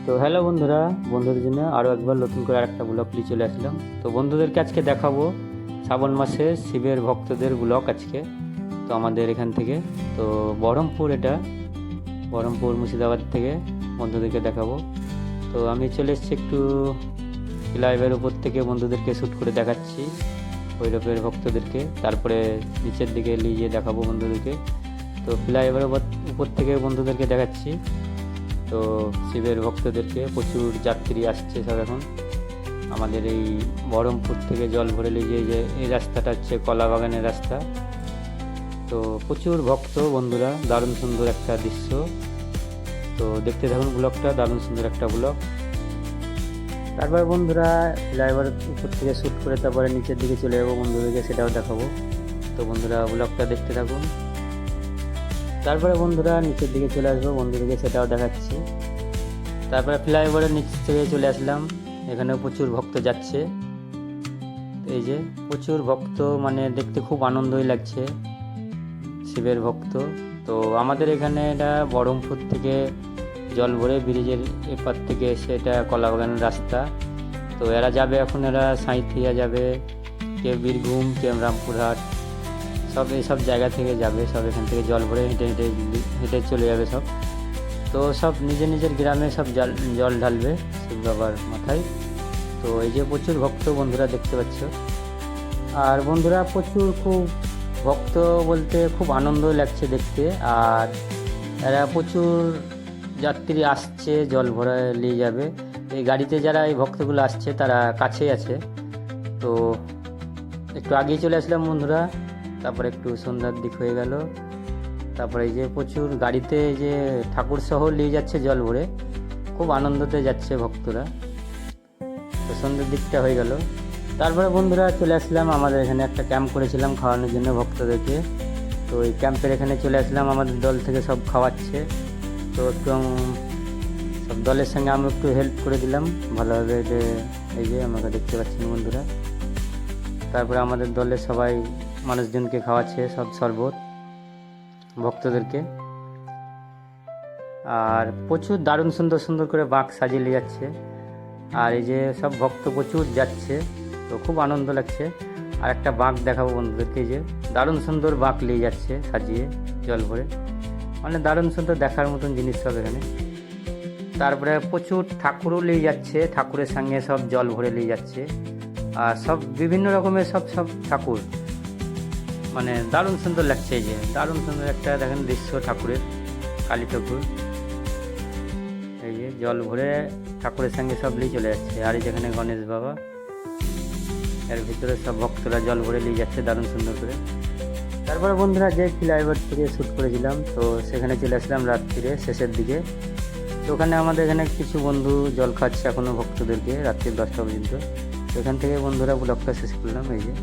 তো হ্যালো বন্ধুরা, বন্ধুদের জন্য আরও একবার নতুন করে আরেকটা ব্লগ নিয়ে চলে আসলাম। তো বন্ধুদেরকে আজকে দেখাবো শ্রাবণ মাসে শিবের ভক্তদের ব্লগ আজকে। তো আমাদের এখান থেকে তো বহরমপুর, এটা বহরমপুর মুর্শিদাবাদ থেকে বন্ধুদেরকে দেখাবো। তো আমি চলে এসেছি একটু ফ্লাইওভারের উপর থেকে বন্ধুদেরকে শ্যুট করে দেখাচ্ছি ভৈরবের ভক্তদেরকে, তারপরে নিচের দিকে নিয়ে গিয়ে দেখাবো বন্ধুদেরকে। তো ফ্লাইওভারের উপর থেকে বন্ধুদেরকে দেখাচ্ছি। তো শিবের ভক্তদেরকে প্রচুর যাত্রী আসছে সব এখন আমাদের এই বহরমপুর থেকে জল ভরে নিয়ে যে এই রাস্তাটা হচ্ছে কলা বাগানের রাস্তা। তো প্রচুর ভক্ত বন্ধুরা, দারুণ সুন্দর একটা দৃশ্য। তো দেখতে থাকুন ব্লগটা, দারুণ সুন্দর একটা ব্লগ। তারপরে বন্ধুরা ফ্লাইওভার উপর থেকে শ্যুট করে তারপরে নিচের দিকে চলে যাবো বন্ধুদেরকে, সেটাও দেখাবো। তো বন্ধুরা ব্লগটা দেখতে থাকুন। তারপরে বন্ধুরা নিচের দিকে চলে আসবো বন্ধুদেরকে, সেটাও দেখাচ্ছি। তারপরে ফ্লাইওভারের নিচ থেকে চলে আসলাম, এখানেও প্রচুর ভক্ত যাচ্ছে। এই যে প্রচুর ভক্ত, মানে দেখতে খুব আনন্দই লাগছে, শিবের ভক্ত। তো আমাদের এখানে এটা বহরমপুর থেকে জল ভরে ব্রিজের এপার থেকে এসে এটা কলাবাগানের রাস্তা। তো এরা যাবে এখন, এরা সাঁইথিয়া যাবে, কেউ বীরভূম, কেউ রামপুরহাট, সব এইসব জায়গা থেকে যাবে। সব এখান থেকে জল ভরে হেঁটে হেঁটে হেঁটে চলে যাবে সব। তো সব নিজের নিজের গ্রামে সব জল ঢালবে শিব বাবার মাথায়। তো এই যে প্রচুর ভক্ত বন্ধুরা দেখতে পাচ্ছ। আর বন্ধুরা প্রচুর খুব ভক্ত বলতে খুব আনন্দ লাগছে দেখতে। আর এরা প্রচুর যাত্রী আসছে, জল ভরা নিয়ে যাবে। এই গাড়িতে যারা এই ভক্তগুলো আসছে তারা কাছেই আছে। তো একটু আগেই চলে আসলাম বন্ধুরা, তারপরে একটু সন্ধ্যার দিক হয়ে গেল। তারপরে এই যে প্রচুর গাড়িতে এই যে ঠাকুর সহ নিয়ে যাচ্ছে জল ভরে, খুব আনন্দতে যাচ্ছে ভক্তরা। তো সন্ধ্যের দিকটা হয়ে গেল। তারপরে বন্ধুরা চলে আসলাম আমাদের এখানে, একটা ক্যাম্প করেছিলাম খাওয়ানোর জন্য ভক্তদেরকে। তো এই ক্যাম্পের এখানে চলে আসলাম, আমাদের দল থেকে সব খাওয়াচ্ছে। তো একটু সব দলের সঙ্গে আমি একটু হেল্প করে দিলাম ভালোভাবে। এই যে আমাকে দেখতে পাচ্ছেন বন্ধুরা। তারপরে আমাদের দলের সবাই মানুষজনকে খাওয়াচ্ছে সব শরবত ভক্তদেরকে। আর প্রচুর দারুণ সুন্দর সুন্দর করে বাঁক সাজিয়ে নিয়ে যাচ্ছে। আর এই যে সব ভক্ত প্রচুর যাচ্ছে, তো খুব আনন্দ লাগছে। আর একটা বাঁক দেখাবো বন্ধুদেরকে, যে দারুণ সুন্দর বাঁক নিয়ে যাচ্ছে সাজিয়ে জল ভরে, মানে দারুণ সুন্দর দেখার মতন জিনিস সব এখানে। তারপরে প্রচুর ঠাকুরও নিয়ে যাচ্ছে, ঠাকুরের সঙ্গে সব জল ভরে নিয়ে যাচ্ছে। আর সব বিভিন্ন রকমের সব সব ঠাকুর, মানে দারুণ সুন্দর লাগছে। এই যে দারুণ সুন্দর একটা দেখেন দৃশ্য ঠাকুরের, কালী ঠাকুর। এই যে জল ভরে ঠাকুরের সঙ্গে সব নিয়ে চলে যাচ্ছে। আর এই যেখানে গণেশ বাবা, এর ভিতরে সব ভক্তরা জল ভরে নিয়ে যাচ্ছে দারুণ সুন্দর করে। তারপরে বন্ধুরা যে ফ্লাইওভার থেকে শ্যুট করেছিলাম, তো সেখানে চলে আসলাম রাত্রিরে শেষের দিকে। তো ওখানে আমাদের এখানে কিছু বন্ধু জল খাচ্ছে এখনও ভক্তদেরকে রাত্রি 10টা পর্যন্ত। তো এখান থেকে বন্ধুরা ব্লগটা শেষ করলাম। এই যে